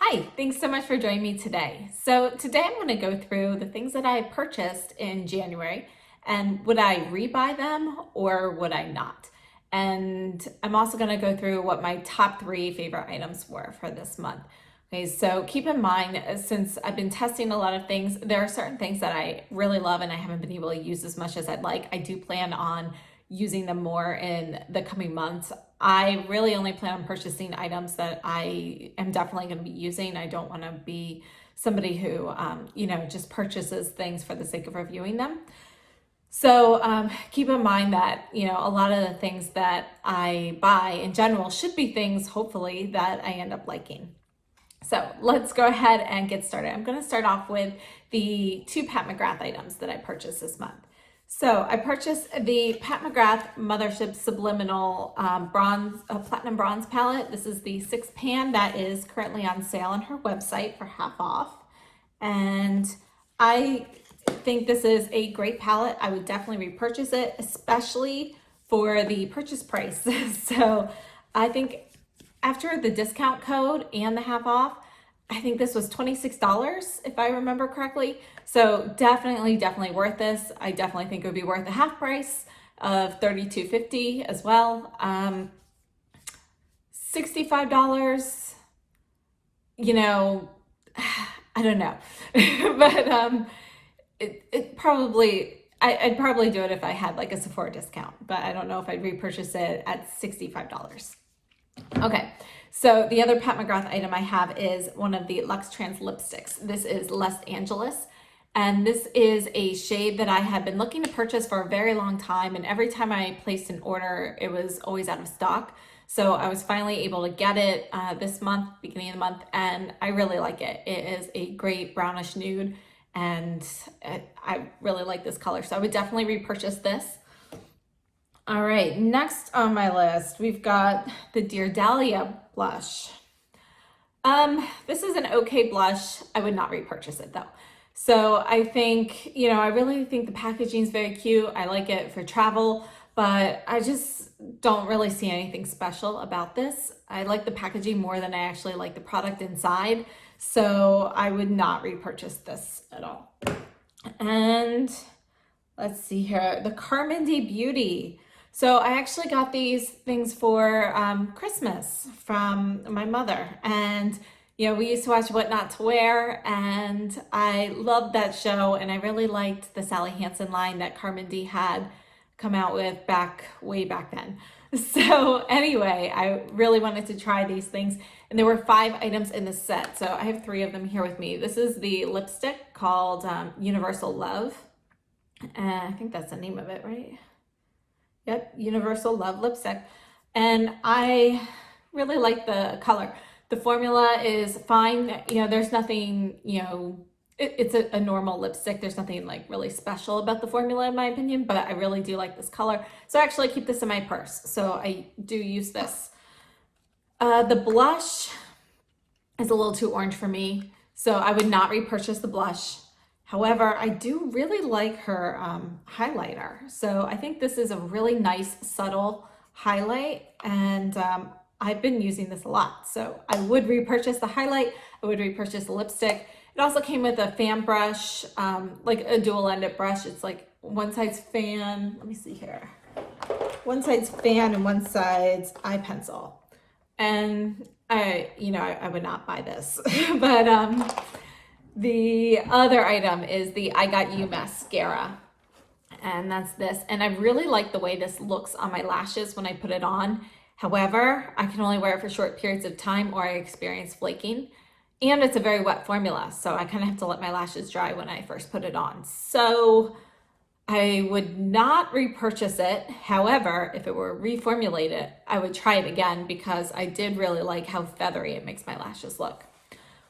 Hi, thanks so much for joining me today. So today I'm going to go through the things that I purchased in January and would I rebuy them or would I not? And I'm also going to go through what my top 3 favorite items were for this month. Okay, so keep in mind, since I've been testing a lot of things, there are certain things that I really love and I haven't been able to use as much as I'd like. I do plan on using them more in the coming months. I really only plan on purchasing items that I am definitely going to be using. I don't want to be somebody who, just purchases things for the sake of reviewing them. So keep in mind that, a lot of the things that I buy in general should be things, hopefully, that I end up liking. So let's go ahead and get started. I'm going to start off with the 2 Pat McGrath items that I purchased this month. So I purchased the Pat McGrath Mothership Subliminal Platinum Bronze Palette. This is the 6-pan that is currently on sale on her website for half off. And I think this is a great palette. I would definitely repurchase it, especially for the purchase price. So I think after the discount code and the half off, I think this was $26 if I remember correctly. So definitely worth this. I definitely think it would be worth the half price of $32.50 as well. $65, I don't know, but it probably, I'd probably do it if I had like a Sephora discount, but I don't know if I'd repurchase it at $65. Okay, so the other Pat McGrath item I have is one of the Luxe Trans lipsticks. This is Los Angeles, and this is a shade that I had been looking to purchase for a very long time, and every time I placed an order, it was always out of stock. So I was finally able to get it this month, beginning of the month, and I really like it. It is a great brownish nude, and I really like this color, so I would definitely repurchase this. All right, next on my list, we've got the Dear Dahlia blush. This is an okay blush. I would not repurchase it though. So I think, I really think the packaging is very cute. I like it for travel, but I just don't really see anything special about this. I like the packaging more than I actually like the product inside. So I would not repurchase this at all. And let's see here, the Carmindy Beauty. So I actually got these things for Christmas from my mother, and we used to watch What Not to Wear, and I loved that show, and I really liked the Sally Hansen line that Carmindy had come out with way back then. So anyway, I really wanted to try these things, and there were 5 items in the set, so I have 3 of them here with me. This is the lipstick called Universal Love, and I think that's the name of it, right? Yep, Universal Love lipstick. And I really like the color. The formula is fine. There's nothing, it's a normal lipstick. There's nothing like really special about the formula in my opinion, but I really do like this color. So I actually keep this in my purse. So I do use this. The blush is a little too orange for me. So I would not repurchase the blush. However, I do really like her highlighter. So I think this is a really nice, subtle highlight, and I've been using this a lot. So I would repurchase the highlight. I would repurchase the lipstick. It also came with a fan brush, like a dual-ended brush. It's like one side's fan. Let me see here. One side's fan and one side's eye pencil. And I would not buy this, but the other item is the I Got You Mascara, and that's this. And I really like the way this looks on my lashes when I put it on. However, I can only wear it for short periods of time or I experience flaking. And it's a very wet formula, so I kind of have to let my lashes dry when I first put it on. So I would not repurchase it. However, if it were reformulated, I would try it again because I did really like how feathery it makes my lashes look.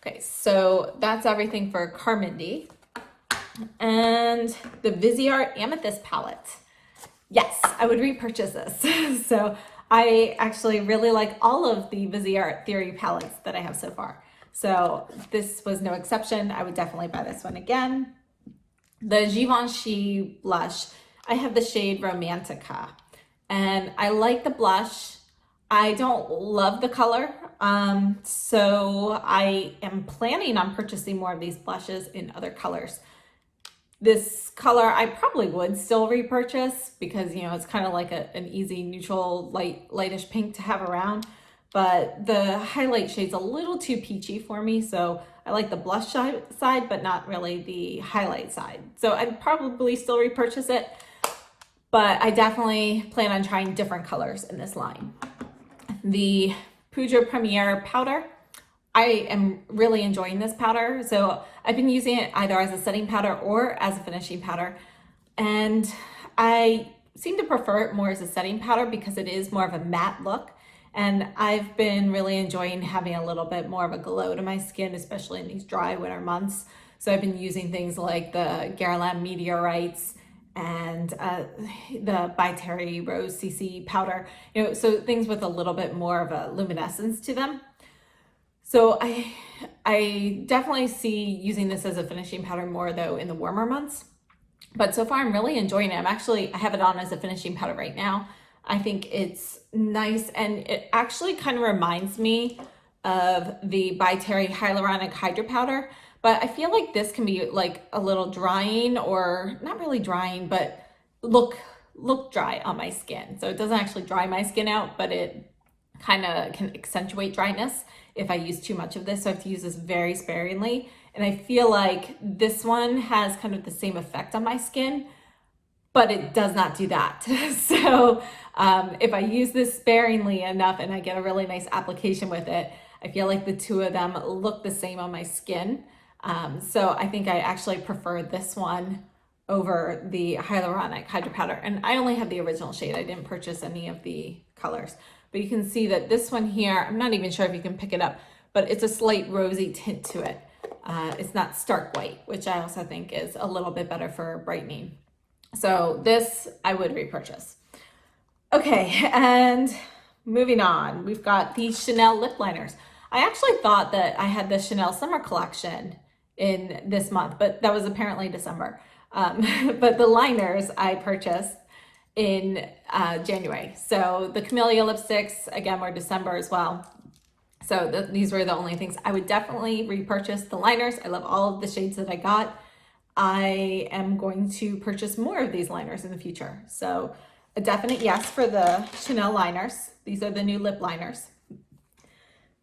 Okay, so that's everything for Carmindy. And the Viseart Amethyst Palette. Yes, I would repurchase this. So I actually really like all of the Viseart Theory palettes that I have so far. So this was no exception. I would definitely buy this one again. The Givenchy blush, I have the shade Romantica. And I like the blush. I don't love the color. So I am planning on purchasing more of these blushes in other colors. This color I probably would still repurchase because, you know, it's kind of like an easy neutral lightish pink to have around, but the highlight shade's a little too peachy for me, so I like the blush side but not really the highlight side. So I'd probably still repurchase it, but I definitely plan on trying different colors in this line. The Poudre Premiere powder, I am really enjoying this powder. So I've been using it either as a setting powder or as a finishing powder. And I seem to prefer it more as a setting powder because it is more of a matte look. And I've been really enjoying having a little bit more of a glow to my skin, especially in these dry winter months. So I've been using things like the Guerlain Meteorites and the By Terry Rose CC powder, you know, so things with a little bit more of a luminescence to them. So I definitely see using this as a finishing powder more though in the warmer months, but so far I'm really enjoying it. I have it on as a finishing powder right now. I think it's nice, and it actually kind of reminds me of the By Terry Hyaluronic Hydra Powder, but I feel like this can be like a little drying, or not really drying, but look dry on my skin. So it doesn't actually dry my skin out, but it kind of can accentuate dryness if I use too much of this. So I have to use this very sparingly. And I feel like this one has kind of the same effect on my skin, but it does not do that. So if I use this sparingly enough and I get a really nice application with it, I feel like the two of them look the same on my skin. So I think I actually prefer this one over the Hyaluronic Hydra Powder. And I only have the original shade. I didn't purchase any of the colors. But you can see that this one here, I'm not even sure if you can pick it up, but it's a slight rosy tint to it. It's not stark white, which I also think is a little bit better for brightening. So this I would repurchase. Okay, and moving on, we've got the Chanel lip liners. I actually thought that I had the Chanel summer collection in this month, but that was apparently December. But the liners I purchased in January. So the Camellia lipsticks, again, were December as well. So these were the only things. I would definitely repurchase the liners. I love all of the shades that I got. I am going to purchase more of these liners in the future. So a definite yes for the Chanel liners. These are the new lip liners.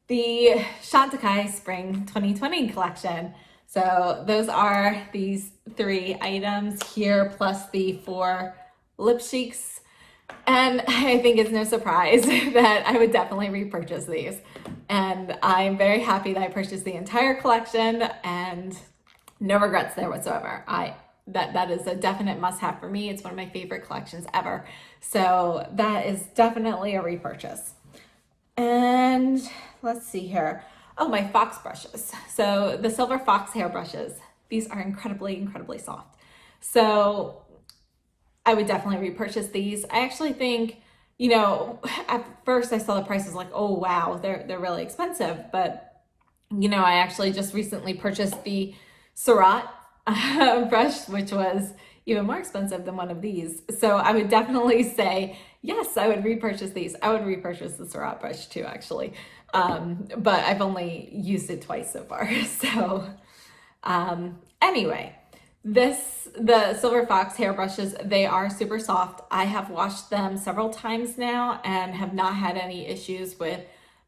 The Chantecaille Spring 2020 collection. So those are these 3 items here, plus the 4 lip cheeks. And I think it's no surprise that I would definitely repurchase these. And I'm very happy that I purchased the entire collection and no regrets there whatsoever. That is a definite must-have for me. It's one of my favorite collections ever. So that is definitely a repurchase. And let's see here. Oh, my fox brushes. So the Silver Fox hair brushes. These are incredibly, incredibly soft. So I would definitely repurchase these. I actually think, you know, at first I saw the prices like, oh wow, they're really expensive. But, you know, I actually just recently purchased the Surratt brush, which was even more expensive than one of these. So I would definitely say, yes, I would repurchase these. I would repurchase the Surratt brush too, actually. But I've only used it twice so far. So anyway, the Silver Fox hair brushes, they are super soft. I have washed them several times now and have not had any issues with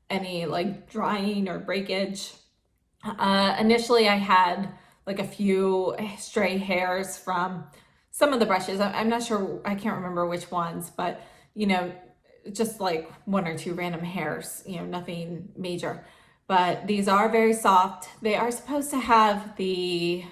any like drying or breakage. Initially I had like a few stray hairs from some of the brushes. I'm not sure, I can't remember which ones, but you know, just like 1 or 2 random hairs, you know, nothing major. But these are very soft. They are supposed to have the,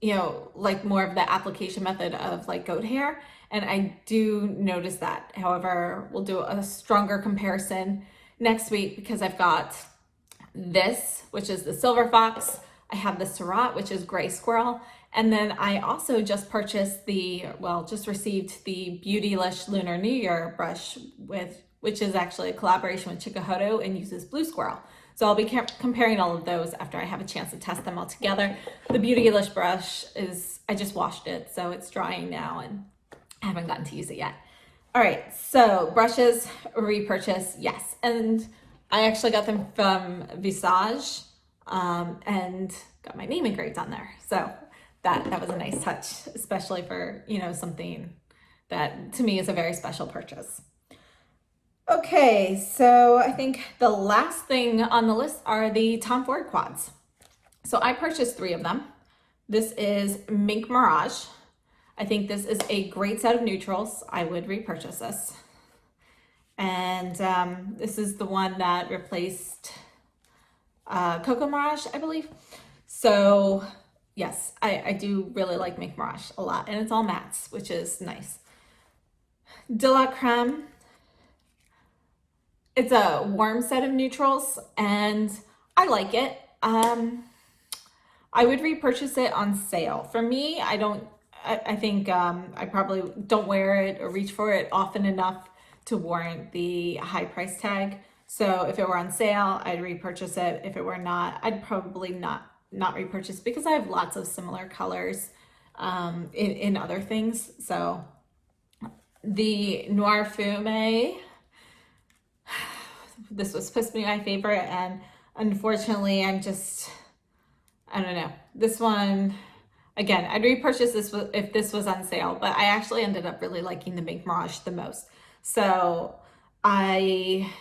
you know, like more of the application method of like goat hair. And I do notice that. However, we'll do a stronger comparison next week because I've got this, which is the Silver Fox. I have the Surratt, which is Gray Squirrel. And then I also just purchased just received the Beautylish Lunar New Year brush which is actually a collaboration with Chikuhodo and uses Blue Squirrel. So I'll be comparing all of those after I have a chance to test them all together. The Beautylish brush I just washed it, so it's drying now and I haven't gotten to use it yet. All right, so brushes, repurchase, yes. And I actually got them from Visage, and got my name engraved on there. So that was a nice touch, especially for, you know, something that to me is a very special purchase. Okay, so I think the last thing on the list are the Tom Ford quads. So I purchased 3 of them. This is Mink Mirage. I think this is a great set of neutrals. I would repurchase this. And this is the one that replaced Cocoa Mirage, I believe. So yes, I do really like Mink Mirage a lot. And it's all mattes, which is nice. De la Creme. It's a warm set of neutrals and I like it. I would repurchase it on sale. For me, I think I probably don't wear it or reach for it often enough to warrant the high price tag. So if it were on sale, I'd repurchase it. If it were not, I'd probably not repurchase because I have lots of similar colors in other things. So the Noir Fume, this was supposed to be my favorite, and unfortunately I don't know. This one, again, I'd repurchase this if this was on sale, but I actually ended up really liking the Mink Mirage the most. So I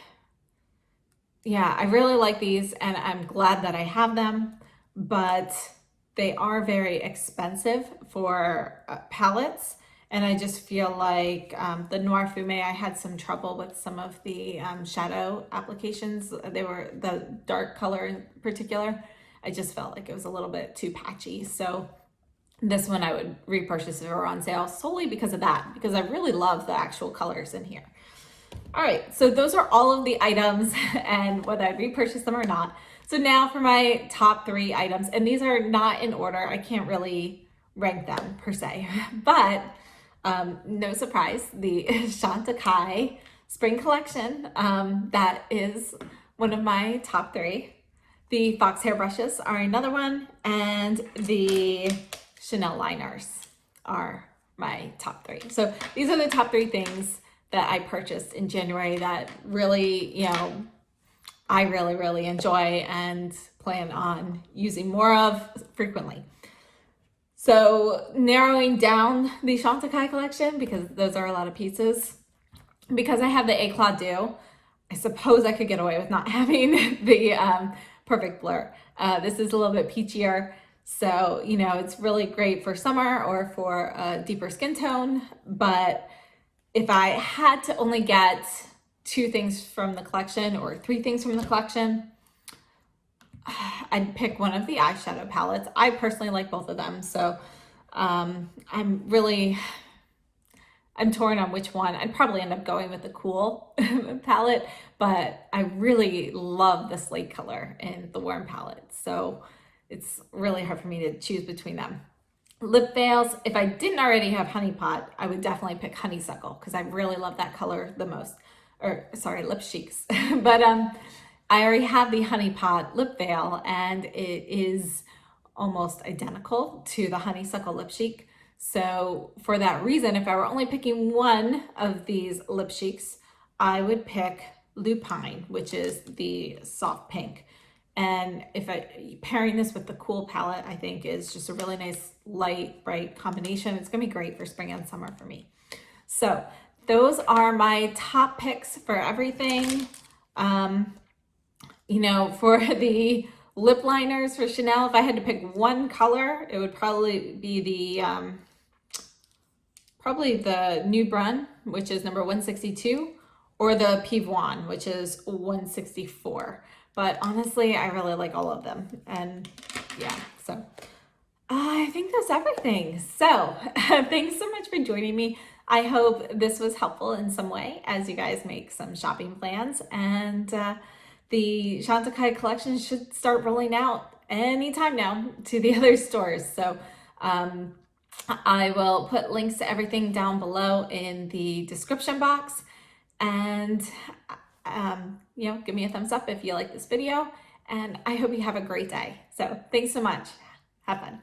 really like these and I'm glad that I have them, but they are very expensive for palettes. And I just feel like the Noir Fume, I had some trouble with some of the shadow applications. They were the dark color in particular. I just felt like it was a little bit too patchy. So this one I would repurchase if it were on sale solely because of that, because I really love the actual colors in here. All right, so those are all of the items and whether I'd repurchase them or not. So now for my top 3 items, and these are not in order. I can't really rank them per se, but no surprise, the Chantecaille Spring collection, that is one of my top 3. The Fox hair brushes are another one, and the Chanel liners are my top 3. So these are the top 3 things that I purchased in January that really, you know, I really enjoy and plan on using more of frequently. So narrowing down the Chantecaille collection, because those are a lot of pieces, because I have the Éclat d'Eau, I suppose I could get away with not having the Perfect Blur. This is a little bit peachier, so you know it's really great for summer or for a deeper skin tone. But if I had to only get 2 things from the collection or 3 things from the collection, I'd pick one of the eyeshadow palettes. I personally like both of them, so I'm torn on which one. I'd probably end up going with the Cool palette, but I really love the slate color in the Warm palette, so it's really hard for me to choose between them. Lip veils, if I didn't already have Honey Pot, I would definitely pick Honeysuckle because I really love that color the most. Or sorry, Lip Cheeks. But I already have the Honey Pot lip veil and it is almost identical to the Honeysuckle Lip Cheek. So for that reason, if I were only picking one of these lip cheeks, I would pick Lupine, which is the soft pink. And pairing this with the Cool palette, I think is just a really nice light, bright combination. It's gonna be great for spring and summer for me. So those are my top picks for everything. You know, for the lip liners for Chanel, if I had to pick one color, it would probably be the Nude Brun, which is number 162, or the Pivoine, which is 164. But honestly, I really like all of them. And yeah, so I think that's everything. So thanks so much for joining me. I hope this was helpful in some way as you guys make some shopping plans. And the Chantecaille collection should start rolling out anytime now to the other stores. So I will put links to everything down below in the description box. And you know, give me a thumbs up if you like this video, and I hope you have a great day. So thanks so much. Have fun.